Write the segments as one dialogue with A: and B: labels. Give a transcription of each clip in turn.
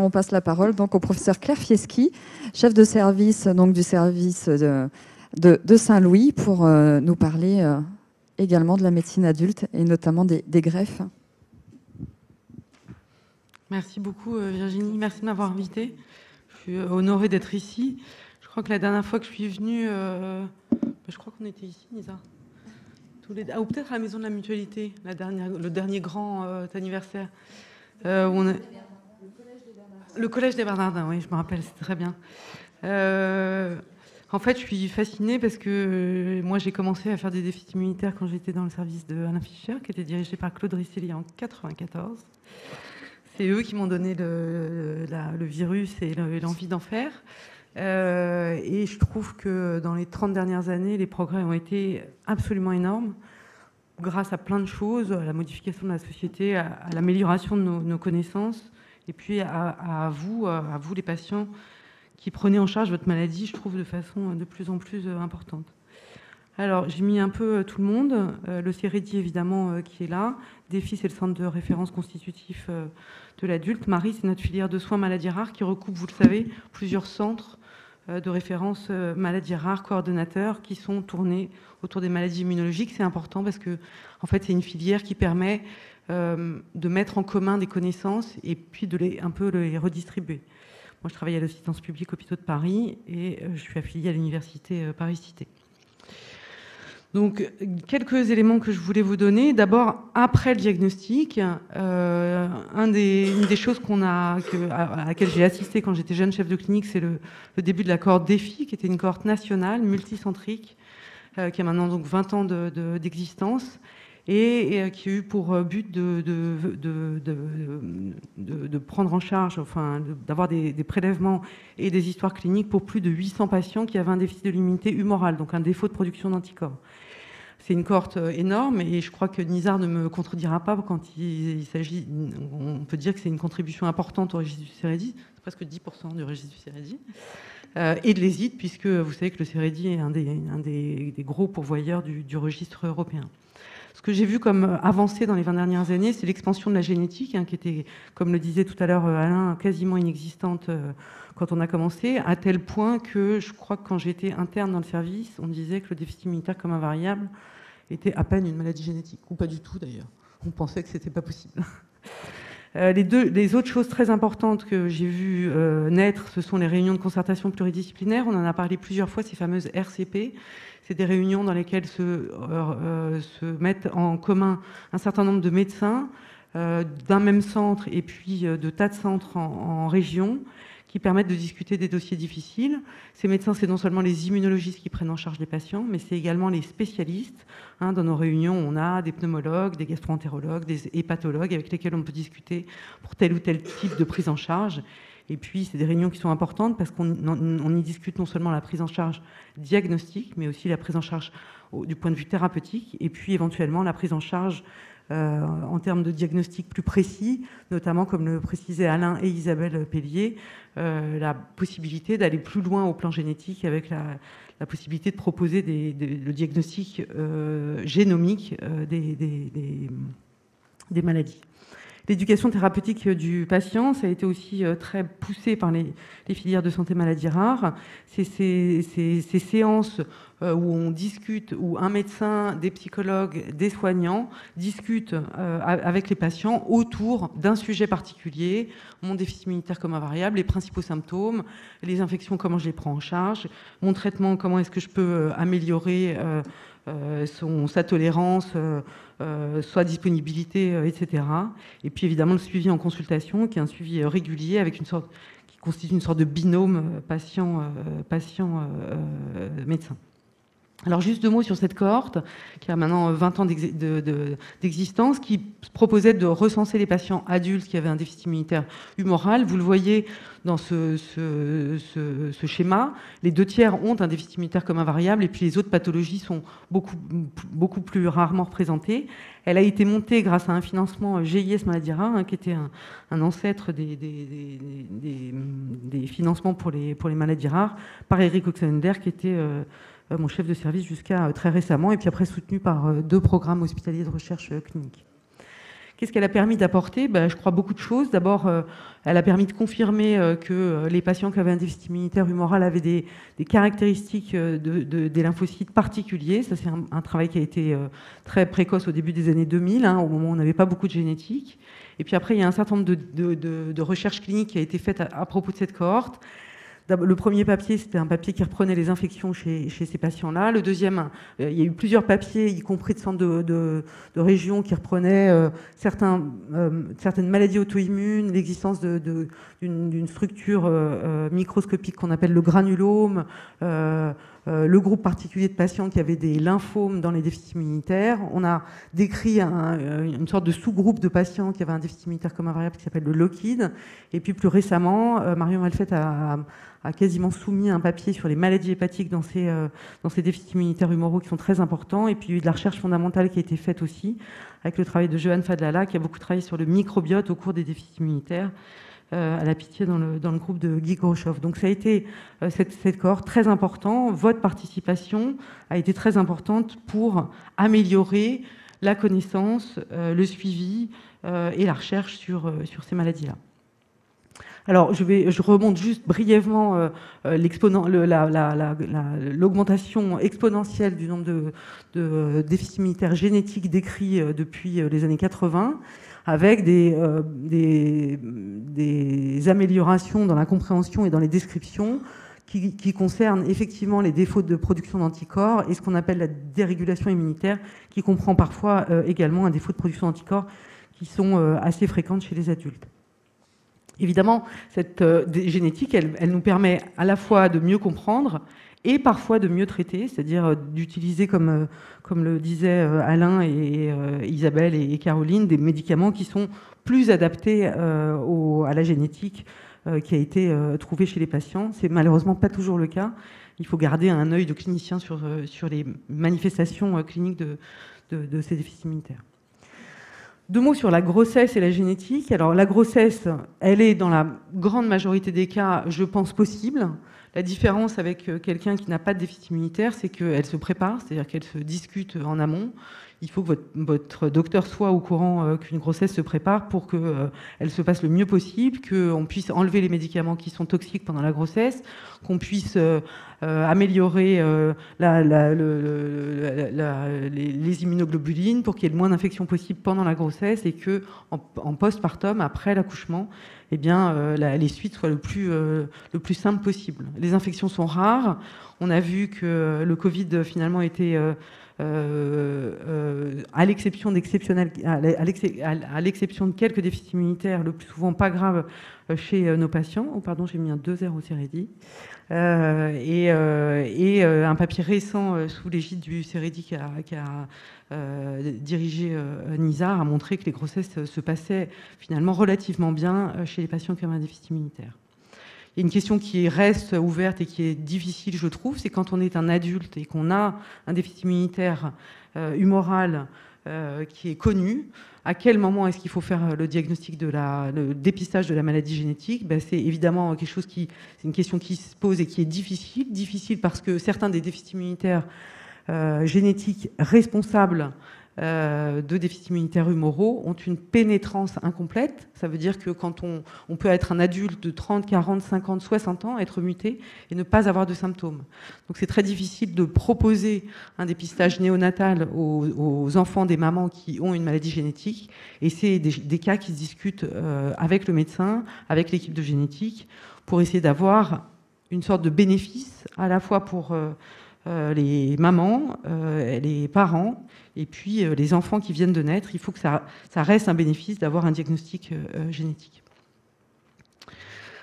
A: on passe la parole donc au professeur Claire Fieschi, chef de service donc, du service de Saint-Louis, pour nous parler également de la médecine adulte et notamment des greffes.
B: Merci beaucoup Virginie, merci de m'avoir invitée. Je suis honorée d'être ici. Je crois que la dernière fois que je suis venue, je crois qu'on était ici, Nisa. Ou peut-être à la Maison de la Mutualité, le dernier grand anniversaire. Le Collège des Bernardins, oui, je me rappelle, c'est très bien. En fait, je suis fascinée parce que moi, j'ai commencé à faire des déficits immunitaires quand j'étais dans le service de Alain Fischer, qui était dirigé par Claude Risselli en 1994. C'est eux qui m'ont donné le virus et l'envie d'en faire. Et je trouve que dans les 30 dernières années, les progrès ont été absolument énormes, grâce à plein de choses, à la modification de la société, à l'amélioration de nos connaissances, et puis à vous les patients, qui prenez en charge votre maladie, je trouve, de façon de plus en plus importante. Alors, j'ai mis un peu tout le monde. Le CEREDI, évidemment, qui est là. DEFI, c'est le centre de référence constitutif de l'adulte. Marie, c'est notre filière de soins maladies rares qui recoupe, vous le savez, plusieurs centres de référence maladies rares, coordonnateurs, qui sont tournés autour des maladies immunologiques. C'est important parce que, en fait, c'est une filière qui permet de mettre en commun des connaissances et puis de un peu les redistribuer. Moi, je travaille à l'Assistance publique Hôpitaux de Paris et je suis affiliée à l'Université Paris-Cité. Donc, quelques éléments que je voulais vous donner. D'abord, après le diagnostic, une des choses à laquelle j'ai assisté quand j'étais jeune chef de clinique, c'est le début de la cohorte DEFI, qui était une cohorte nationale, multicentrique, qui a maintenant donc 20 ans d'existence, et qui a eu pour but de prendre en charge, enfin, d'avoir des prélèvements et des histoires cliniques pour plus de 800 patients qui avaient un déficit de l'immunité humorale, donc un défaut de production d'anticorps. C'est une cohorte énorme et je crois que Nizar ne me contredira pas quand il s'agit, on peut dire que c'est une contribution importante au registre du CEREDI, c'est presque 10% du registre du CEREDI, et de l'ESID, puisque vous savez que le CEREDI est un des gros pourvoyeurs du registre européen. Ce que j'ai vu comme avancée dans les 20 dernières années, c'est l'expansion de la génétique, qui était, comme le disait tout à l'heure Alain, quasiment inexistante quand on a commencé, à tel point que je crois que quand j'étais interne dans le service, on disait que le déficit immunitaire comme invariable était à peine une maladie génétique, ou pas du tout d'ailleurs. On pensait que c'était pas possible. Les autres choses très importantes que j'ai vues naître, ce sont les réunions de concertation pluridisciplinaire. On en a parlé plusieurs fois, ces fameuses RCP. C'est des réunions dans lesquelles se mettent en commun un certain nombre de médecins d'un même centre et puis de tas de centres en région, qui permettent de discuter des dossiers difficiles. Ces médecins, c'est non seulement les immunologistes qui prennent en charge les patients, mais c'est également les spécialistes. Dans nos réunions, on a des pneumologues, des gastro-entérologues, des hépatologues avec lesquels on peut discuter pour tel ou tel type de prise en charge. Et puis, c'est des réunions qui sont importantes parce qu'on y discute non seulement la prise en charge diagnostique, mais aussi la prise en charge du point de vue thérapeutique, et puis éventuellement la prise en charge en termes de diagnostic plus précis, notamment, comme le précisaient Alain et Isabelle Pellier, la possibilité d'aller plus loin au plan génétique avec la possibilité de proposer le diagnostic génomique des maladies. L'éducation thérapeutique du patient, ça a été aussi très poussé par les filières de santé maladies rares. C'est ces séances où on discute, où un médecin, des psychologues, des soignants discutent avec les patients autour d'un sujet particulier, mon déficit immunitaire comme invariable, les principaux symptômes, les infections, comment je les prends en charge, mon traitement, comment est-ce que je peux améliorer sa tolérance, sa disponibilité, etc. Et puis évidemment le suivi en consultation, qui est un suivi régulier avec qui constitue une sorte de binôme patient-médecin. Alors juste 2 mots sur cette cohorte qui a maintenant 20 ans d'existence, qui proposait de recenser les patients adultes qui avaient un déficit immunitaire humoral. Vous le voyez dans ce schéma, les 2/3 ont un déficit immunitaire comme invariable et puis les autres pathologies sont beaucoup plus rarement représentées. Elle a été montée grâce à un financement GIS Maladies Rares, qui était un ancêtre des financements pour les maladies rares, par Eric Oxenender, qui était mon chef de service jusqu'à très récemment, et puis après soutenu par 2 programmes hospitaliers de recherche clinique. Qu'est-ce qu'elle a permis d'apporter? Je crois beaucoup de choses. D'abord, elle a permis de confirmer que les patients qui avaient un déficit immunitaire humoral avaient des caractéristiques des lymphocytes particuliers. Ça, c'est un travail qui a été très précoce au début des années 2000, hein, au moment où on n'avait pas beaucoup de génétique. Et puis après, il y a un certain nombre de recherches cliniques qui a été faite à propos de cette cohorte. Le premier papier, c'était un papier qui reprenait les infections chez ces patients-là. Le deuxième, il y a eu plusieurs papiers, y compris de centres de régions, qui reprenaient certaines maladies auto-immunes, l'existence d'une structure microscopique qu'on appelle le granulome, le groupe particulier de patients qui avaient des lymphomes dans les déficits immunitaires. On a décrit une sorte de sous-groupe de patients qui avaient un déficit immunitaire comme un variable qui s'appelle le LOCID. Et puis plus récemment, Marion Malfait a quasiment soumis un papier sur les maladies hépatiques dans ces déficits immunitaires humoraux qui sont très importants. Et puis il y a eu de la recherche fondamentale qui a été faite aussi, avec le travail de Johan Fadlala, qui a beaucoup travaillé sur le microbiote au cours des déficits immunitaires, à la Pitié dans le groupe de Guy Groschoff. Donc ça a été cette cohorte très important. Votre participation a été très importante pour améliorer la connaissance, le suivi et la recherche sur ces maladies-là. Alors, je remonte juste brièvement l'augmentation exponentielle du nombre de déficits immunitaires génétiques décrits depuis les années 80, avec des améliorations dans la compréhension et dans les descriptions qui concernent effectivement les défauts de production d'anticorps et ce qu'on appelle la dérégulation immunitaire, qui comprend parfois également un défaut de production d'anticorps qui sont assez fréquentes chez les adultes. Évidemment, cette génétique, elle nous permet à la fois de mieux comprendre et parfois de mieux traiter, c'est-à-dire d'utiliser, comme le disaient Alain et Isabelle et Caroline, des médicaments qui sont plus adaptés à la génétique qui a été trouvée chez les patients. C'est malheureusement pas toujours le cas. Il faut garder un œil de clinicien sur les manifestations cliniques de ces déficits immunitaires. 2 mots sur la grossesse et la génétique. Alors la grossesse, elle est dans la grande majorité des cas, je pense, possible. La différence avec quelqu'un qui n'a pas de déficit immunitaire, c'est qu'elle se prépare, c'est-à-dire qu'elle se discute en amont. Il faut que votre docteur soit au courant qu'une grossesse se prépare pour qu'elle se passe le mieux possible, qu'on puisse enlever les médicaments qui sont toxiques pendant la grossesse, qu'on puisse améliorer les immunoglobulines pour qu'il y ait le moins d'infections possibles pendant la grossesse et qu'en postpartum, après l'accouchement, eh bien, les suites soient le plus simple possible. Les infections sont rares. On a vu que le Covid, finalement, était... à l'exception de quelques déficits immunitaires, le plus souvent pas graves chez nos patients. Oh, pardon, j'ai mis un 2R au CEREDI. Et un papier récent sous l'égide du CEREDI qui a dirigé Nizar a montré que les grossesses se passaient finalement relativement bien chez les patients qui avaient un déficit immunitaire. Il y a une question qui reste ouverte et qui est difficile, je trouve, c'est quand on est un adulte et qu'on a un déficit immunitaire humoral qui est connu, à quel moment est-ce qu'il faut faire le diagnostic le dépistage de la maladie génétique? C'est évidemment c'est une question qui se pose et qui est difficile parce que certains des déficits immunitaires génétiques responsables de déficits immunitaires humoraux ont une pénétrance incomplète. Ça veut dire que quand on peut être un adulte de 30, 40, 50, 60 ans, être muté et ne pas avoir de symptômes. Donc c'est très difficile de proposer un dépistage néonatal aux enfants des mamans qui ont une maladie génétique. Et c'est des cas qui se discutent avec le médecin, avec l'équipe de génétique, pour essayer d'avoir une sorte de bénéfice à la fois pour les mamans, les parents, et puis les enfants qui viennent de naître. Il faut que ça reste un bénéfice d'avoir un diagnostic génétique.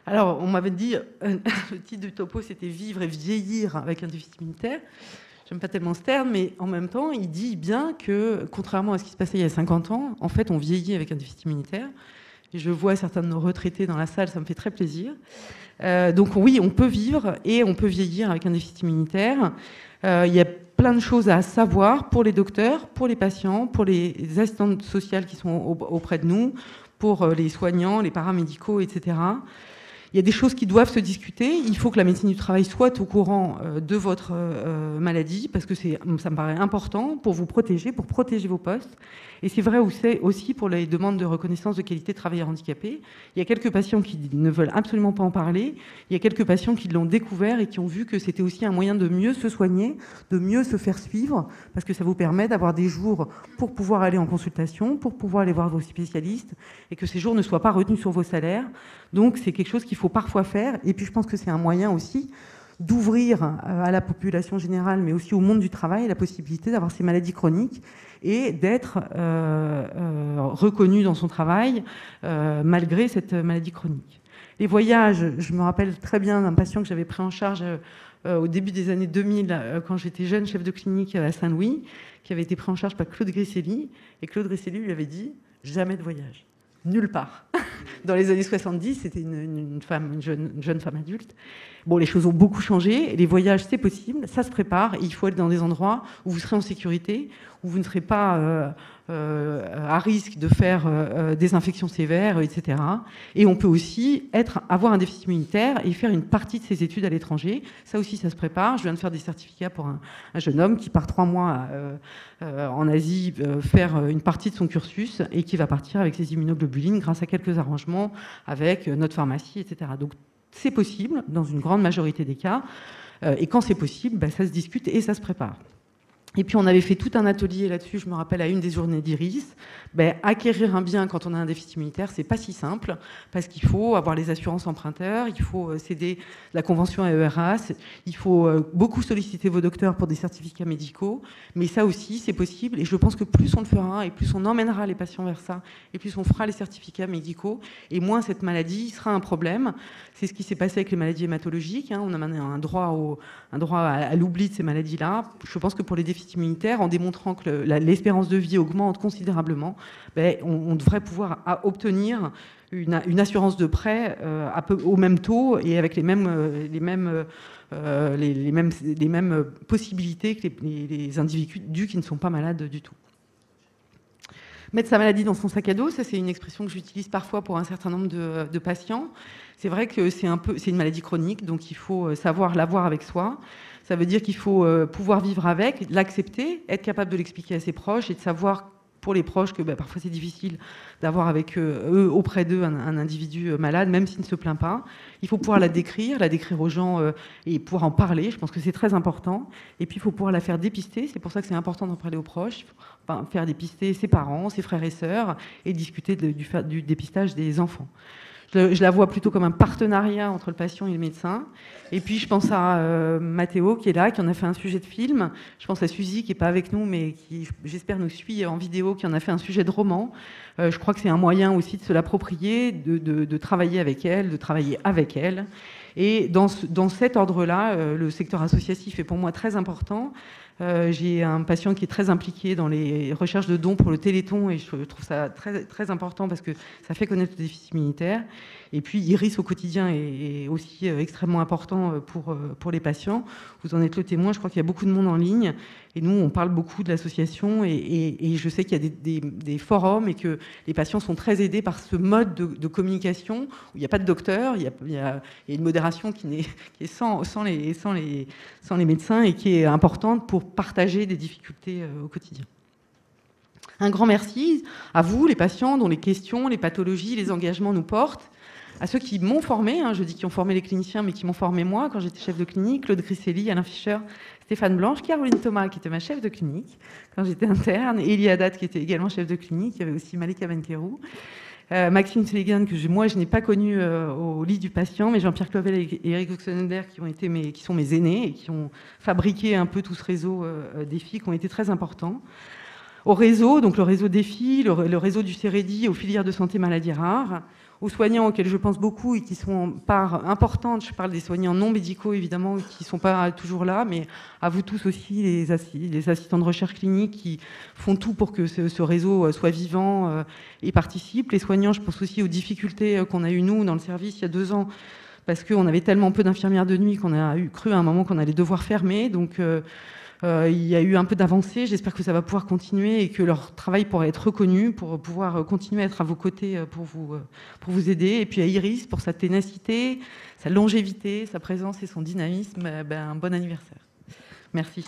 B: Alors, on m'avait dit, le titre du topo, c'était « Vivre et vieillir avec un déficit immunitaire ». J'aime pas tellement ce terme, mais en même temps, il dit bien que, contrairement à ce qui se passait il y a 50 ans, en fait, on vieillit avec un déficit immunitaire. Et je vois certains de nos retraités dans la salle, ça me fait très plaisir. Donc oui, on peut vivre et on peut vieillir avec un déficit immunitaire. Il y a plein de choses à savoir pour les docteurs, pour les patients, pour les assistantes sociales qui sont auprès de nous, pour les soignants, les paramédicaux, etc. il y a des choses qui doivent se discuter. Il faut que la médecine du travail soit au courant de votre maladie, parce que ça me paraît important pour vous protéger, pour protéger vos postes. Et c'est vrai aussi pour les demandes de reconnaissance de qualité de travailleur handicapé. Il y a quelques patients qui ne veulent absolument pas en parler. Il y a quelques patients qui l'ont découvert et qui ont vu que c'était aussi un moyen de mieux se soigner, de mieux se faire suivre, parce que ça vous permet d'avoir des jours pour pouvoir aller en consultation, pour pouvoir aller voir vos spécialistes, et que ces jours ne soient pas retenus sur vos salaires. Donc c'est quelque chose qu'il faut parfois faire. Et puis je pense que c'est un moyen aussi d'ouvrir à la population générale, mais aussi au monde du travail, la possibilité d'avoir ces maladies chroniques et d'être reconnu dans son travail malgré cette maladie chronique. Les voyages, je me rappelle très bien d'un patient que j'avais pris en charge au début des années 2000, quand j'étais jeune chef de clinique à Saint-Louis, qui avait été pris en charge par Claude Grisselli, et Claude Grisselli lui avait dit « jamais de voyage ». Nulle part. Dans les années 70, c'était une jeune femme adulte. Bon, les choses ont beaucoup changé. Les voyages, c'est possible, ça se prépare. Et il faut aller dans des endroits où vous serez en sécurité, où vous ne serez pas à risque de faire des infections sévères, etc. Et on peut aussi avoir un déficit immunitaire et faire une partie de ses études à l'étranger. Ça aussi, ça se prépare. Je viens de faire des certificats pour un jeune homme qui part 3 mois en Asie faire une partie de son cursus et qui va partir avec ses immunoglobulines grâce à quelques arrangements avec notre pharmacie, etc. Donc, c'est possible dans une grande majorité des cas. Et quand c'est possible, ça se discute et ça se prépare. Et puis on avait fait tout un atelier là-dessus, je me rappelle à une des journées d'Iris. Acquérir un bien quand on a un déficit immunitaire, c'est pas si simple, parce qu'il faut avoir les assurances emprunteurs, il faut céder la convention AERAS, il faut beaucoup solliciter vos docteurs pour des certificats médicaux, mais ça aussi c'est possible, et je pense que plus on le fera, et plus on emmènera les patients vers ça, et plus on fera les certificats médicaux, et moins cette maladie sera un problème. C'est ce qui s'est passé avec les maladies hématologiques, on a maintenant un droit à l'oubli de ces maladies-là. Je pense que pour les déficits immunitaires, en démontrant que l'espérance de vie augmente considérablement, on devrait pouvoir obtenir une assurance de prêt au même taux et avec les mêmes possibilités que les individus qui ne sont pas malades du tout. Mettre sa maladie dans son sac à dos, ça c'est une expression que j'utilise parfois pour un certain nombre de patients. C'est vrai que c'est une maladie chronique, donc il faut savoir l'avoir avec soi. Ça veut dire qu'il faut pouvoir vivre avec, l'accepter, être capable de l'expliquer à ses proches et de savoir pour les proches que parfois c'est difficile d'avoir avec eux, auprès d'eux, un individu malade, même s'il ne se plaint pas. Il faut pouvoir la décrire aux gens et pouvoir en parler. Je pense que c'est très important. Et puis il faut pouvoir la faire dépister. C'est pour ça que c'est important d'en parler aux proches. Faire dépister ses parents, ses frères et sœurs et discuter du dépistage des enfants. Je la vois plutôt comme un partenariat entre le patient et le médecin. Et puis, je pense à Mathéo, qui est là, qui en a fait un sujet de film. Je pense à Suzy, qui n'est pas avec nous, mais qui, j'espère, nous suit en vidéo, qui en a fait un sujet de roman. Je crois que c'est un moyen aussi de se l'approprier, de travailler avec elle, de travailler avec elle. Et dans cet ordre-là, le secteur associatif est pour moi très important. J'ai un patient qui est très impliqué dans les recherches de dons pour le Téléthon et je trouve ça très, très important parce que ça fait connaître le déficit immunitaire. Et puis Iris au quotidien est aussi extrêmement important pour les patients. Vous en êtes le témoin, je crois qu'il y a beaucoup de monde en ligne et nous on parle beaucoup de l'association et je sais qu'il y a des forums et que les patients sont très aidés par ce mode de communication où il n'y a pas de docteur, il y a une modération qui est sans les médecins et qui est importante pour partager des difficultés au quotidien. Un grand merci à vous, les patients, dont les questions, les pathologies, les engagements nous portent, à ceux qui m'ont formé, je dis qui ont formé les cliniciens, mais qui m'ont formé moi quand j'étais chef de clinique, Claude Grisselli, Alain Fischer, Stéphane Blanche, Caroline Thomas, qui était ma chef de clinique quand j'étais interne, Elie Haddad, qui était également chef de clinique, il y avait aussi Malika Benkerou, Maxime Sélégan, que moi je n'ai pas connu au lit du patient, mais Jean-Pierre Clovel et Eric Oxenender, qui sont mes aînés et qui ont fabriqué un peu tout ce réseau défi, qui ont été très importants. Au réseau, donc le réseau défi, le réseau du CEREDI, aux filières de santé maladies rares, aux soignants auxquels je pense beaucoup et qui sont en part importante, je parle des soignants non médicaux évidemment, qui ne sont pas toujours là, mais à vous tous aussi, les assistants de recherche clinique qui font tout pour que ce réseau soit vivant et participe. Les soignants, je pense aussi aux difficultés qu'on a eues nous dans le service il y a 2 ans, parce qu'on avait tellement peu d'infirmières de nuit qu'on a cru à un moment qu'on allait devoir fermer. Donc Il y a eu un peu d'avancée, j'espère que ça va pouvoir continuer et que leur travail pourra être reconnu pour pouvoir continuer à être à vos côtés pour vous aider. Et puis à Iris pour sa ténacité, sa longévité, sa présence et son dynamisme, un bon anniversaire. Merci.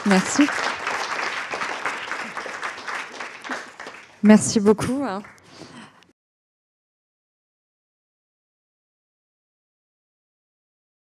A: Merci. Merci beaucoup.